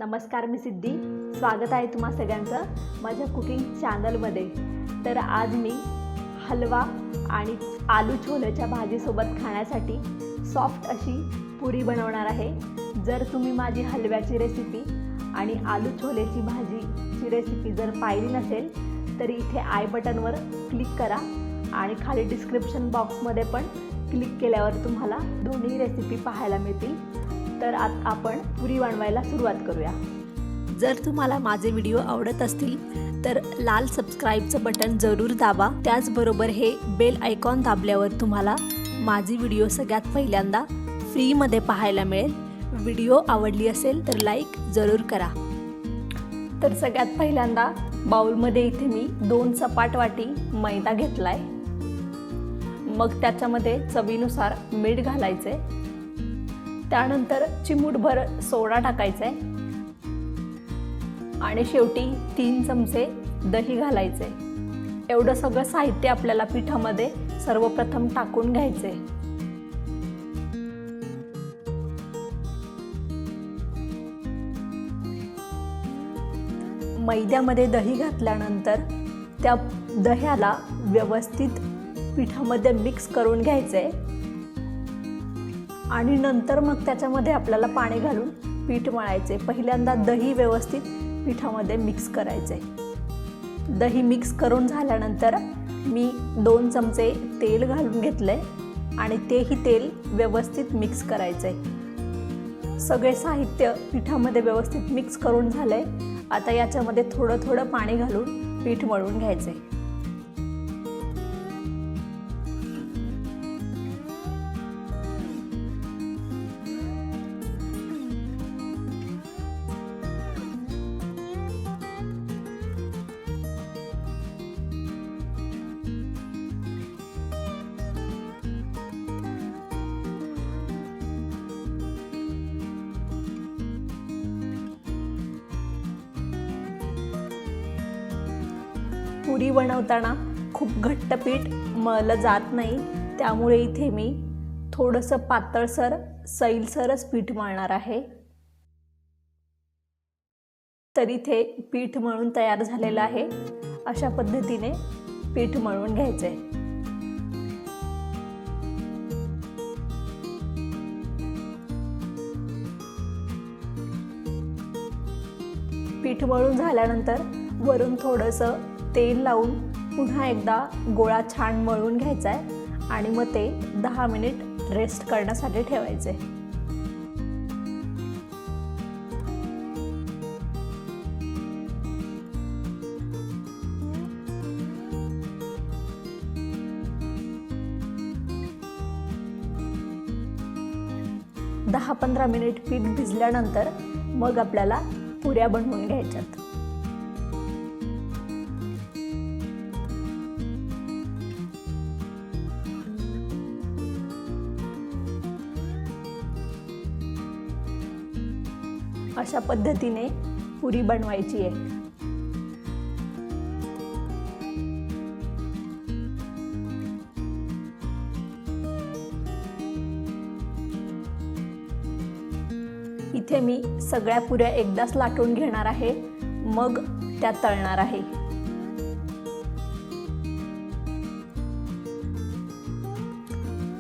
नमस्कार, मी सिद्धी. स्वागत आहे तुम्हा सगळ्यांचं माझ्या कुकिंग चॅनलमध्ये. तर आज मी हलवा आणि आलू छोलेच्या भाजीसोबत खाण्यासाठी सॉफ्ट अशी पुरी बनवणार आहे. जर तुम्ही माझी हलव्याची रेसिपी आणि आलू छोलेची भाजीची रेसिपी जर पाहिली नसेल तर इथे आय बटनवर क्लिक करा आणि खाली डिस्क्रिप्शन बॉक्समध्ये पण क्लिक केल्यावर तुम्हाला दोन्ही रेसिपी पाहायला मिळतील. तर आता आपण पुरी बनवायला सुरुवात करूया. जर तुम्हाला माझे व्हिडिओ आवडत असतील तर लाल सबस्क्राईबचं बटन जरूर दाबा. त्याचबरोबर हे बेल आयकॉन दाबल्यावर तुम्हाला माझी व्हिडिओ सगळ्यात पहिल्यांदा फ्रीमध्ये पाहायला मिळेल. व्हिडिओ आवडली असेल तर लाईक जरूर करा. तर सगळ्यात पहिल्यांदा बाउलमध्ये इथे मी 2 सपाट वाटी मैदा घेतलाय. मग त्याच्यामध्ये चवीनुसार मीठ घालायचे. त्यानंतर चिमूटभर सोडा टाकायचा आहे आणि शेवटी 3 चमचे दही घालायचे. एवढं सगळं साहित्य आपल्याला पिठामध्ये सर्वप्रथम टाकून घ्यायचे. मैद्यामध्ये दही घातल्यानंतर त्या दह्याला व्यवस्थित पिठामध्ये मिक्स करून घ्यायचे आणि नंतर मग त्याच्यामध्ये आपल्याला पाणी घालून पीठ मळायचे. पहिल्यांदा दही व्यवस्थित पिठामध्ये मिक्स करायचे. दही मिक्स करून झाल्यानंतर मी 2 चमचे तेल घालून घेतले आणि तेही तेल व्यवस्थित मिक्स करायचे. सगळे साहित्य पिठामध्ये व्यवस्थित मिक्स करून झाले. आता याच्यामध्ये थोडं थोडं पाणी घालून पीठ मळून घ्यायचे. पुरी बनवताना खूप घट्ट पीठ मळलं जात नाही, त्यामुळे इथे मी थोडंसं पातळसर सैलसरच पीठ मळणार आहे. तर इथे पीठ मळून तयार झालेलं आहे. अशा पद्धतीने पीठ मळून घ्यायचे. पीठ मळून झाल्यानंतर वरून थोडंसं तेल लावून पुन्हा एकदा गोळा छान मळून घ्यायचा आहे आणि मग ते 10 मिनिट रेस्ट करण्यासाठी ठेवायचे. दहा 15 मिनिट पीठ भिजल्यानंतर मग आपल्याला पुऱ्या बनवून घ्यायच्यात. अशा पद्धतीने पुरी बनवायची आहे. इथे मी सगळ्या पुऱ्या एकदाच लाटून घेणार आहे, मग त्या तळणार आहे.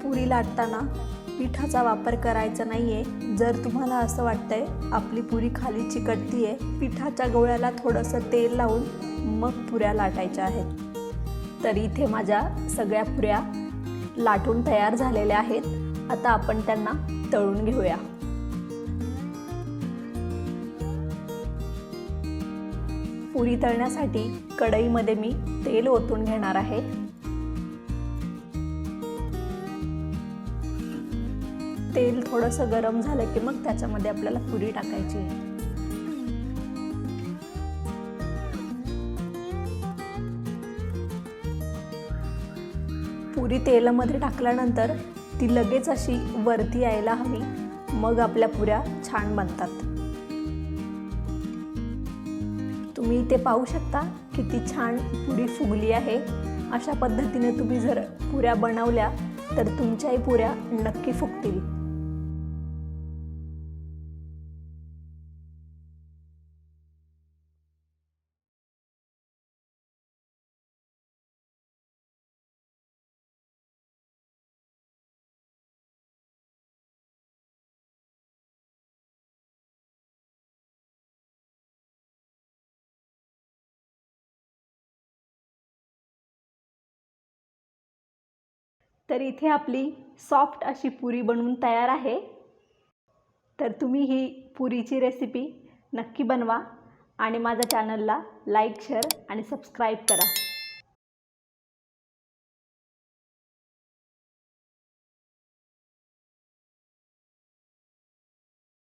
पुरी लाटताना पिठाचा वापर करायचा नाहीये. जर तुम्हाला असं वाटतंय आपली पुरी खाली चिकटतीये, पिठाच्या गोळ्याला थोडंसं तेल लावून मग पुऱ्या लाटायच्या आहेत. तर इथे माझ्या सगळ्या पुऱ्या लाटून तयार झालेल्या आहेत. आता आपण त्यांना तळून घेऊया. पुरी तळण्यासाठी कढईमध्ये मी तेल ओतून घेणार आहे. तेल थोडंसं गरम झालं की मग त्याच्यामध्ये आपल्याला पुरी टाकायची आहे. पुरी तेलामध्ये टाकल्यानंतर ती लगेच अशी वरती यायला हवी, मग आपल्या पुऱ्या छान बनतात. तुम्ही इथे पाहू शकता किती छान पुरी फुगली आहे. अशा पद्धतीने तुम्ही जर पुऱ्या बनवल्या तर तुमच्याही पुऱ्या नक्की फुगतील. तर इथे आपली सॉफ्ट अशी पुरी बनवून तयार आहे। तर तुम्ही ही पुरीची रेसिपी नक्की बनवा आणि माझ्या चॅनलला लाईक, शेअर आणि सबस्क्राईब करा।